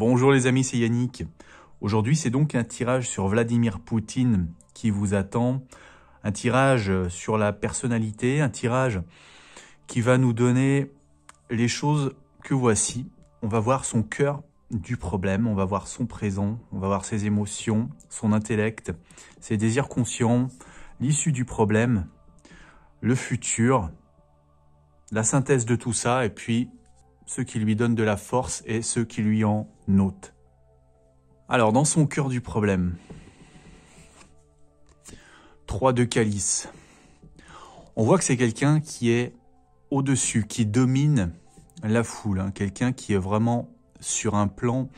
Bonjour les amis, c'est Yannick. Aujourd'hui, c'est donc un tirage sur Vladimir Poutine qui vous attend. Un tirage sur la personnalité, un tirage qui va nous donner les choses que voici. On va voir son cœur du problème, on va voir son présent, on va voir ses émotions, son intellect, ses désirs conscients, l'issue du problème, le futur, la synthèse de tout ça et puis ce qui lui donne de la force et ce qui lui en ôte. Alors, dans son cœur du problème, 3 de calice. On voit que c'est quelqu'un qui est au-dessus, qui domine la foule, quelqu'un qui est vraiment sur un plan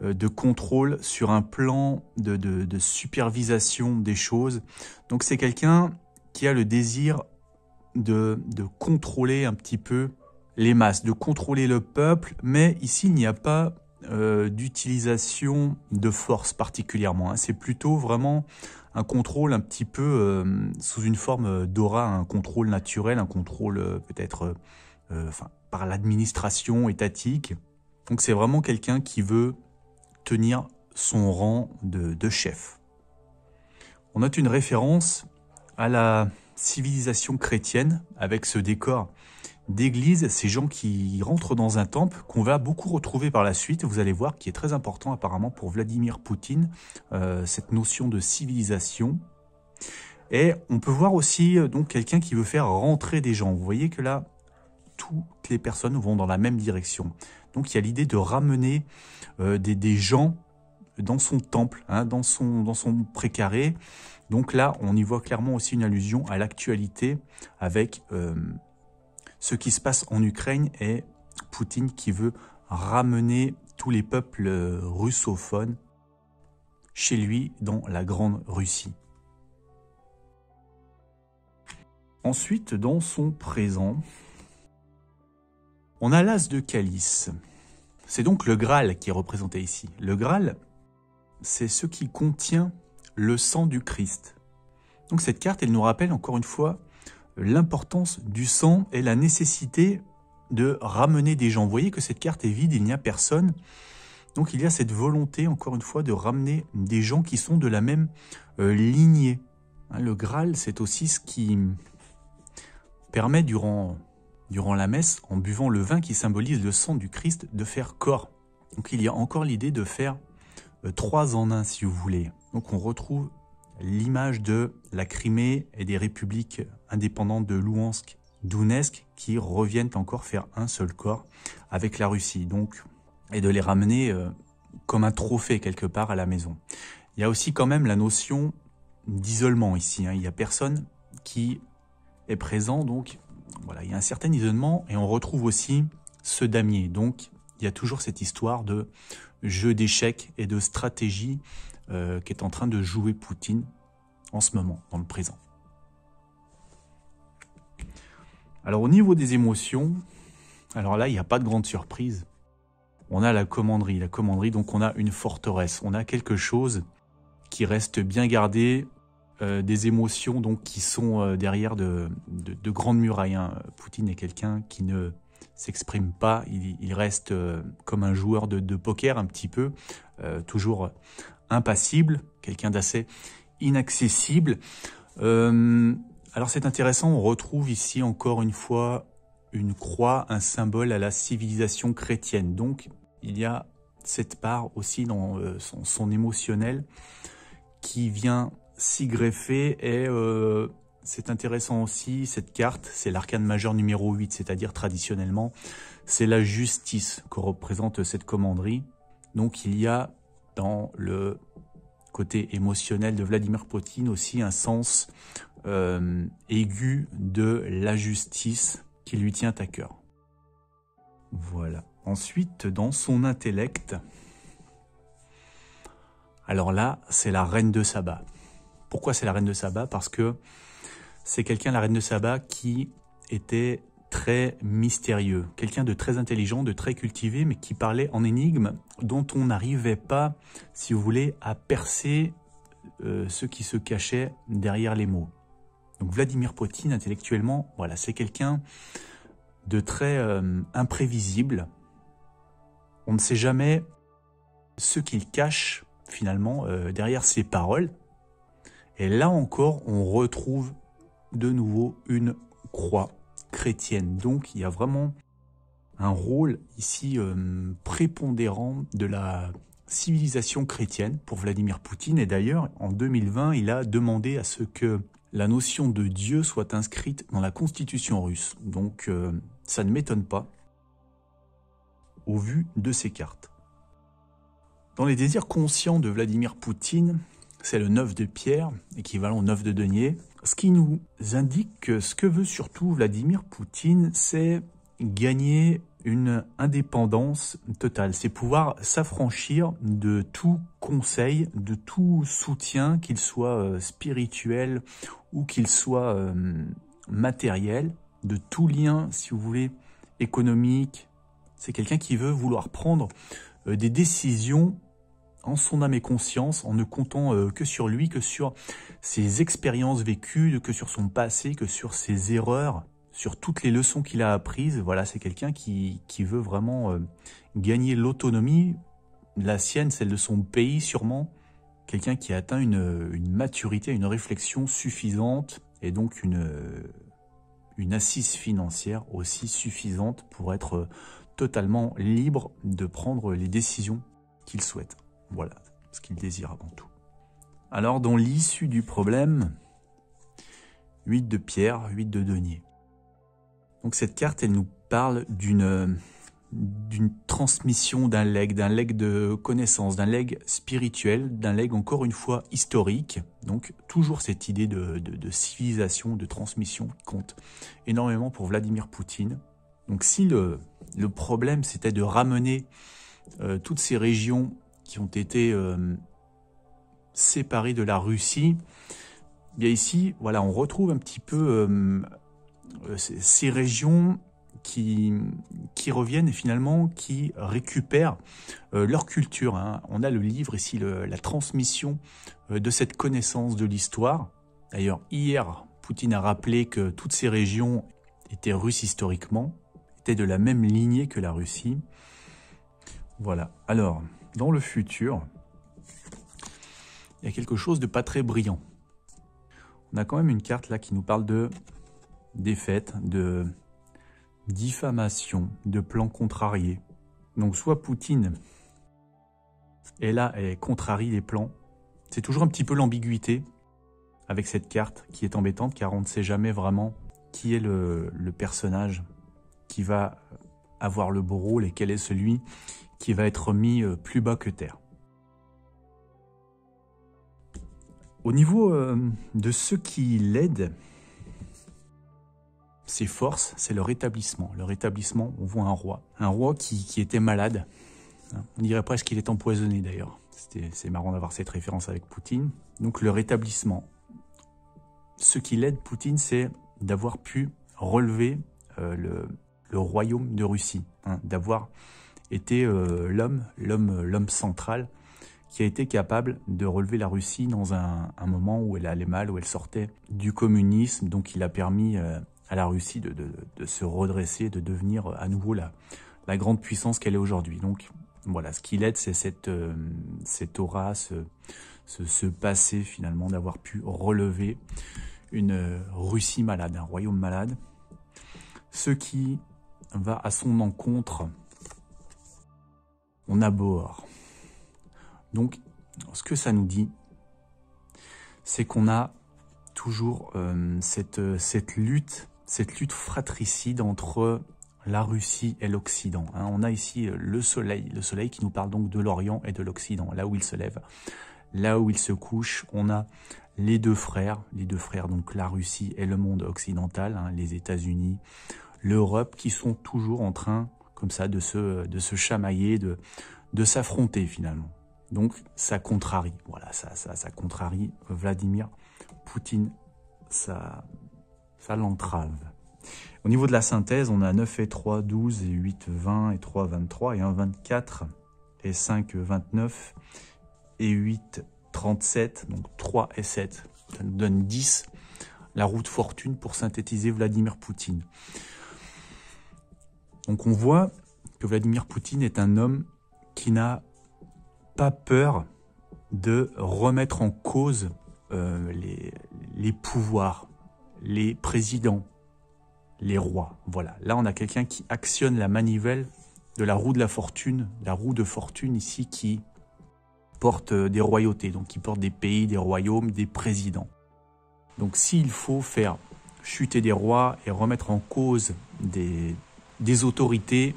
de contrôle, sur un plan de supervision des choses. Donc c'est quelqu'un qui a le désir de contrôler un petit peu les masses, de contrôler le peuple, mais ici il n'y a pas d'utilisation de force particulièrement. C'est plutôt vraiment un contrôle un petit peu sous une forme d'aura, un contrôle naturel, un contrôle peut-être par l'administration étatique. Donc c'est vraiment quelqu'un qui veut tenir son rang de chef. On note une référence à la civilisation chrétienne avec ce décor d'église, ces gens qui rentrent dans un temple qu'on va beaucoup retrouver par la suite, vous allez voir, qui est très important apparemment pour Vladimir Poutine, cette notion de civilisation. Et on peut voir aussi donc quelqu'un qui veut faire rentrer des gens. Vous voyez que là, toutes les personnes vont dans la même direction. Donc il y a l'idée de ramener des gens dans son temple, dans son précaré. Donc là, on y voit clairement aussi une allusion à l'actualité avec ce qui se passe en Ukraine et Poutine qui veut ramener tous les peuples russophones chez lui dans la Grande Russie. Ensuite, dans son présent, on a l'As de calice. C'est donc le Graal qui est représenté ici. Le Graal, c'est ce qui contient le sang du Christ. Donc cette carte, elle nous rappelle encore une fois l'importance du sang et la nécessité de ramener des gens. Vous voyez que cette carte est vide, il n'y a personne. Donc il y a cette volonté, encore une fois, de ramener des gens qui sont de la même lignée. Le Graal, c'est aussi ce qui permet, durant la messe, en buvant le vin qui symbolise le sang du Christ, de faire corps. Donc il y a encore l'idée de faire 3 en 1, si vous voulez. Donc on retrouve l'image de la Crimée et des républiques indépendantes de Louhansk, Donetsk, qui reviennent encore faire un seul corps avec la Russie, donc, et de les ramener comme un trophée quelque part à la maison. Il y a aussi quand même la notion d'isolement ici. Il n'y a personne qui est présent, donc voilà, il y a un certain isolement et on retrouve aussi ce damier. Donc il y a toujours cette histoire de jeu d'échecs et de stratégie qui est en train de jouer Poutine en ce moment, dans le présent. Alors au niveau des émotions, alors là, il n'y a pas de grande surprise. On a la commanderie. La commanderie, donc on a une forteresse. On a quelque chose qui reste bien gardé, des émotions donc qui sont derrière de grandes murailles. Poutine est quelqu'un qui ne s'exprime pas, il reste comme un joueur de poker un petit peu, toujours impassible, quelqu'un d'assez inaccessible. Alors c'est intéressant, on retrouve ici encore une fois une croix, un symbole à la civilisation chrétienne. Donc il y a cette part aussi dans son émotionnel qui vient s'y greffer et c'est intéressant aussi, cette carte, c'est l'arcane majeur numéro 8, c'est-à-dire traditionnellement, c'est la justice que représente cette commanderie. Donc il y a dans le côté émotionnel de Vladimir Poutine aussi un sens aigu de la justice qui lui tient à cœur. Voilà. Ensuite, dans son intellect, alors là, c'est la reine de Saba. Pourquoi c'est la reine de Saba? Parce que c'est quelqu'un, la reine de Saba, qui était très mystérieux, quelqu'un de très intelligent, de très cultivé, mais qui parlait en énigmes dont on n'arrivait pas, si vous voulez, à percer ce qui se cachait derrière les mots. Donc Vladimir Poutine, intellectuellement, voilà, c'est quelqu'un de très imprévisible. On ne sait jamais ce qu'il cache finalement derrière ses paroles. Et là encore, on retrouve de nouveau une croix chrétienne. Donc il y a vraiment un rôle ici prépondérant de la civilisation chrétienne pour Vladimir Poutine. Et d'ailleurs, en 2020, il a demandé à ce que la notion de Dieu soit inscrite dans la constitution russe. Donc ça ne m'étonne pas au vu de ces cartes. Dans les désirs conscients de Vladimir Poutine, c'est le 9 de pierre, équivalent au 9 de denier, ce qui nous indique que ce que veut surtout Vladimir Poutine, c'est gagner une indépendance totale. C'est pouvoir s'affranchir de tout conseil, de tout soutien, qu'il soit spirituel ou qu'il soit matériel, de tout lien, si vous voulez, économique. C'est quelqu'un qui veut vouloir prendre des décisions en son âme et conscience, en ne comptant que sur lui, que sur ses expériences vécues, que sur son passé, que sur ses erreurs, sur toutes les leçons qu'il a apprises. Voilà, c'est quelqu'un qui veut vraiment gagner l'autonomie, la sienne, celle de son pays sûrement. Quelqu'un qui a atteint une maturité, une réflexion suffisante et donc une assise financière aussi suffisante pour être totalement libre de prendre les décisions qu'il souhaite. Voilà ce qu'il désire avant tout. Alors, dans l'issue du problème, 8 de pierre, 8 de denier. Donc cette carte, elle nous parle d'une transmission d'un legs de connaissances, d'un legs spirituel, d'un legs encore une fois historique. Donc toujours cette idée de civilisation, de transmission qui compte énormément pour Vladimir Poutine. Donc si le problème c'était de ramener toutes ces régions qui ont été séparées de la Russie, bien ici, voilà, on retrouve un petit peu ces régions qui reviennent et finalement qui récupèrent leur culture. Hein. On a le livre ici, la transmission de cette connaissance de l'histoire. D'ailleurs, hier, Poutine a rappelé que toutes ces régions étaient russes historiquement, étaient de la même lignée que la Russie. Voilà. Alors, dans le futur, il y a quelque chose de pas très brillant. On a quand même une carte là qui nous parle de défaite, de diffamation, de plans contrariés. Donc soit Poutine est là et contrarie les plans. C'est toujours un petit peu l'ambiguïté avec cette carte qui est embêtante car on ne sait jamais vraiment qui est le personnage qui va avoir le beau rôle et quel est celui qui va être mis plus bas que terre. Au niveau de ceux qui l'aident, ses forces, c'est le rétablissement. Le rétablissement, on voit un roi qui était malade. On dirait presque qu'il est empoisonné d'ailleurs. C'est marrant d'avoir cette référence avec Poutine. Donc le rétablissement. Ce qui l'aide Poutine, c'est d'avoir pu relever le royaume de Russie, hein, d'avoir été l'homme central qui a été capable de relever la Russie dans un moment où elle allait mal, où elle sortait du communisme. Donc il a permis à la Russie de se redresser, de devenir à nouveau la grande puissance qu'elle est aujourd'hui. Donc voilà, ce qui l'aide, c'est cette aura, ce passé finalement d'avoir pu relever une Russie malade, un royaume malade. Ce qui va à son encontre, on abhorre. Donc, ce que ça nous dit, c'est qu'on a toujours cette lutte fratricide entre la Russie et l'Occident. Hein. On a ici le soleil qui nous parle donc de l'Orient et de l'Occident, là où il se lève, là où il se couche. On a les deux frères, donc la Russie et le monde occidental, hein, les États-Unis, l'Europe, qui sont toujours en train, comme ça, de se chamailler, de s'affronter finalement. Donc ça contrarie, voilà, ça contrarie Vladimir Poutine, ça l'entrave. Au niveau de la synthèse, on a 9 et 3, 12 et 8, 20 et 3, 23 et 1, 24 et 5, 29 et 8, 37, donc 3 et 7, ça nous donne 10, la roue de fortune pour synthétiser Vladimir Poutine. Donc on voit que Vladimir Poutine est un homme qui n'a pas peur de remettre en cause les pouvoirs, les présidents, les rois. Voilà, là on a quelqu'un qui actionne la manivelle de la roue de la fortune, la roue de fortune ici qui porte des royautés, donc qui porte des pays, des royaumes, des présidents. Donc s'il faut faire chuter des rois et remettre en cause des autorités,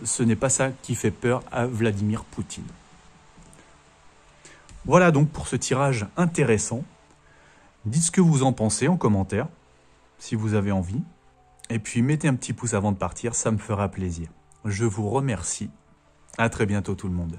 ce n'est pas ça qui fait peur à Vladimir Poutine. Voilà donc pour ce tirage intéressant. Dites ce que vous en pensez en commentaire, si vous avez envie. Et puis mettez un petit pouce avant de partir, ça me fera plaisir. Je vous remercie. À très bientôt tout le monde.